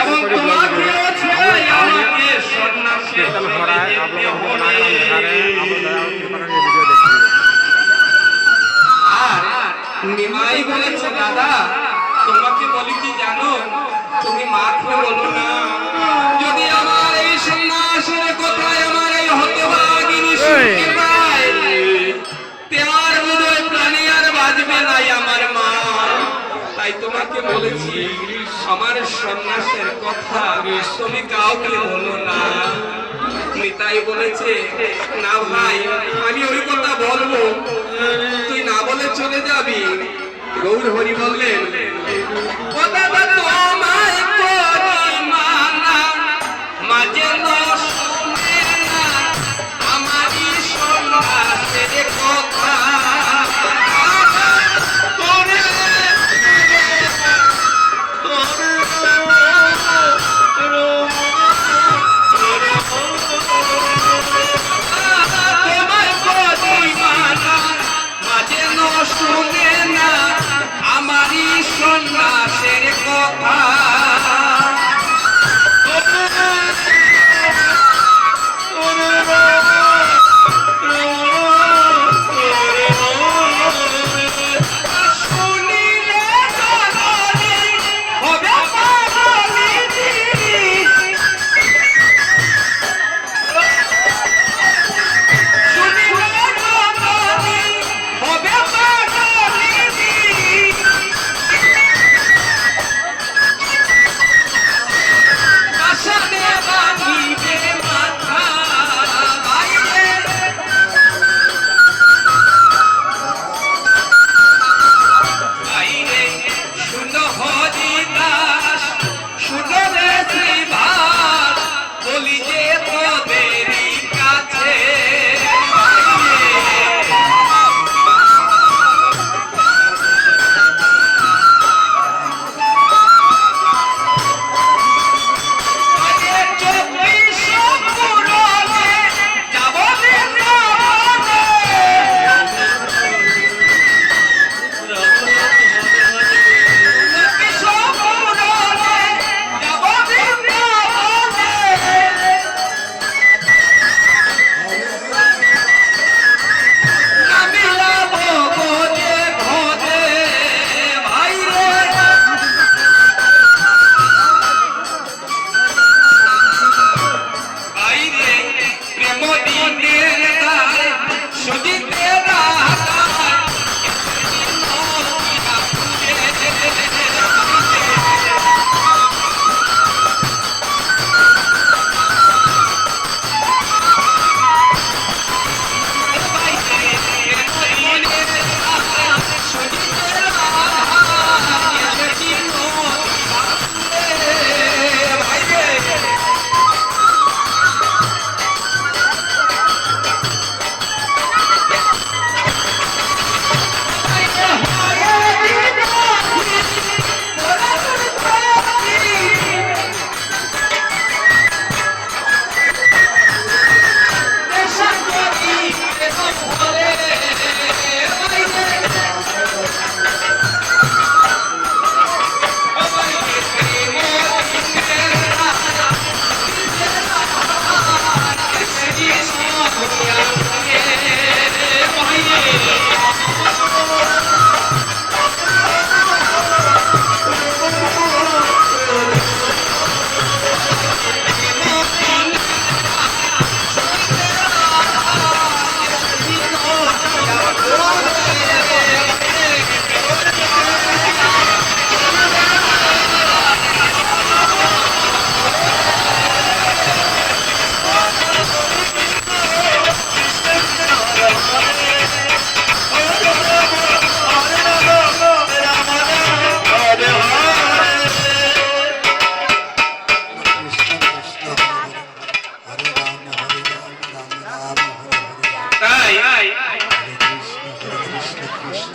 এবং তোমাকেও ছেড়ে আমাকে সন্ন্যাসী হতে হবে। আর নিমাই বলেছে, দাদা তোমাকে বলি কি জানো, তুমি মাকে বলো না। যদি আমার এই সন্ন্যাসের কথায় আমার এই হতভাগিনী শুনতে পায়, তার হৃদয় প্রাণে আর বাজবে নাই আমার মা। তাই তোমাকে বলেছি আমার সন্ন্যাসের কথা তুমি কাউকে বলো না। নিতাই বলেছে, না ভাই আমি ওই কথা বলবো, তুই না বলে চলে যাবি। গৌর হরি বললেন, কথা তোমায় করি মানা, মাঝে শুনে না আমারই সন্ন্যাসের কথা। শুনে না আমারই সন্ন্যাসের কথা।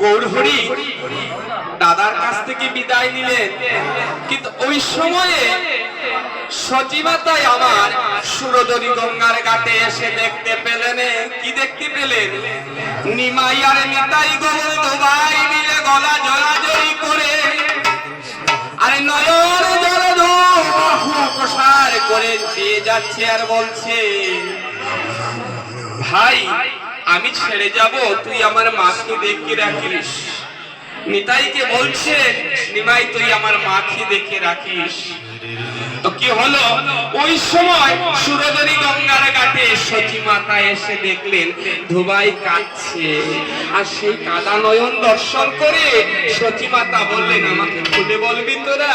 গৌরহরি দাদার কাছ থেকে বিদায় নিলেন, কিন্তু ওই সময়ে সচিবাতায় আমার সুরধরি গঙ্গার ঘাটে এসে দেখতে পেলেন, কি দেখতে পেলেন? নিমাই আর নিতাই গোবিন্দ ভাই মিলে গলা জড়াজড়ি করে, আরে নয়ন জলধূপ দেখছে আর বলছে, ভাই আমি ছেড়ে যাব, তুই আমার মাকে দেখে রাখিস। নিতাইকে বলছে, নিমাই তুই আমার মাকে দেখে রাখিস। তো কি হলো, ওই সময় সুরধনী গঙ্গার ঘাটে সতী মাতা এসে দেখলেন ধুবাই কাঁদছে। আর সেই কাদা নয়ন দর্শন করে সতী মাতা বললেন, আমাকে খুলে বলবি তোরা?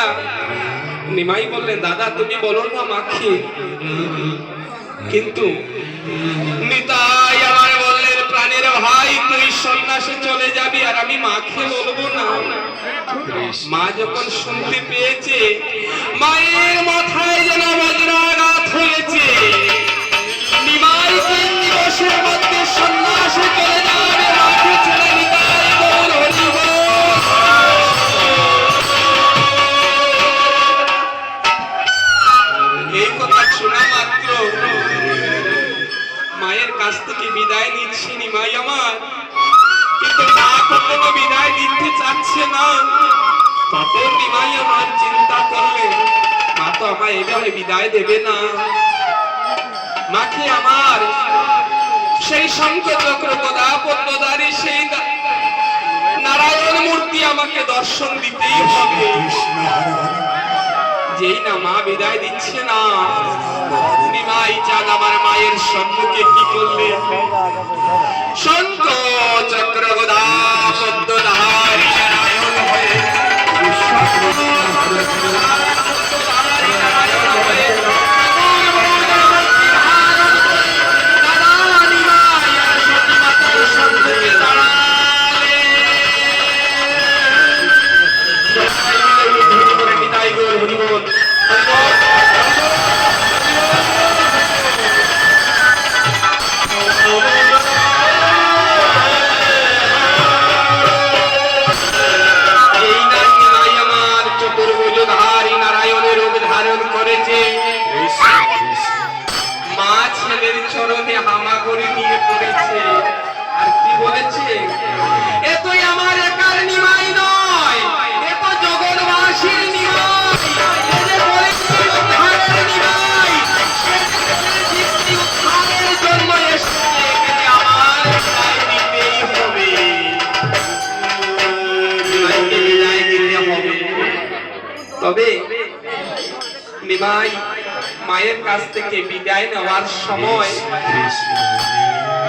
নিমাই বললেন, দাদা তুমি বলো না মাকে। কিন্তু নিতাই আমার বললেন, প্রাণের ভাই তুই সন্ন্যাসে চলে যাবি আর আমি মাকে বলবো না। মা যখন শুনতে পেয়েছে, মায়ের মাথায় যেন বজ্রাঘাত হয়েছে। নিমাই 3 দিবসের মধ্যে সন্ন্যাসে চলে যাবে, মাকে ছেড়ে নিতাই গৌর হরি বল। এই কথা শোনা মাত্র মায়ের কাছ থেকে বিদায় নিচ্ছি নিমাই আমার, কিন্তু মা কখনো বিদায় দিতে চাচ্ছে না। তখন নিমাই আমার চিন্তা করলেন, মা তো আমায় এভাবে বিদায় দেবে না। মাকে আমার সেই শঙ্খ চক্র গদা পদ্মধারী সেই নারায়ণ মূর্তি আমাকে দর্শন দিতেই হবে। যেই না মা বিদায় দিচ্ছে না, নিমাই চাঁদ আমার মায়ের সম্মুখে কি করলেন, শঙ্খ চক্র গদা পদ্মধারী নারায়ণ হয়ে চরণে হামাগুড়ি নিয়ে পড়েছে। আর কি বলেছে, এ তুই আমার একার নিমাই নয়, এ তো জগৎবাসীর নিমাই। এ যে বলেছে উদ্ধারের নিমাই, উদ্ধারের জন্য এসেছে, একে আমার বিদায় দিতেই হবে, নিমাইকে বিদায় দিতে হবে। তবে নিমাই মায়ের কাছ থেকে বিদায় নেওয়ার সময়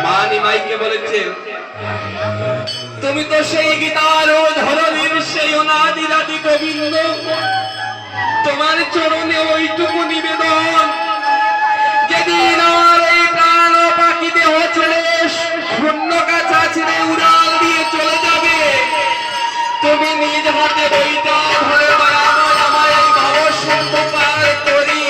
মা নিমাইকে বলেছে, তুমি তো সেই গীতার ধরনীর সেই অনাদিরাদি গোবিন্দ, তোমার চরণে ওইটুকু নিবেদন, যেদিন আমার এই প্রাণ পাখি দেহ ছেড়ে শূন্য কাছা ছেড়ে উড়াল দিয়ে চলে যাবে, তুমি নিজ হাতে বইটা ধরে দয়াময় আমার এই ভবসম্ভ পার করি।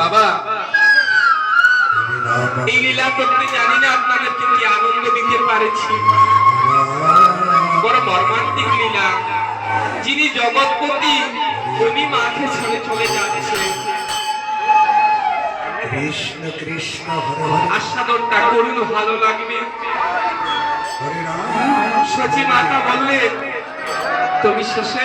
বাবা এই লীলা করতে জানি না আপনাদেরকে কি আনন্দ দিতে পারেছি, বড় মর্মান্তিক লীলা। যিনি জগৎপতি উনি মাকে ছেড়ে চলে যাচ্ছে। কৃষ্ণ কৃষ্ণ হরে হরে, আস্বাদনটা করুন, ভালো লাগবে। হরে রাম। সচি মাতা বললেন, তুমি শেষের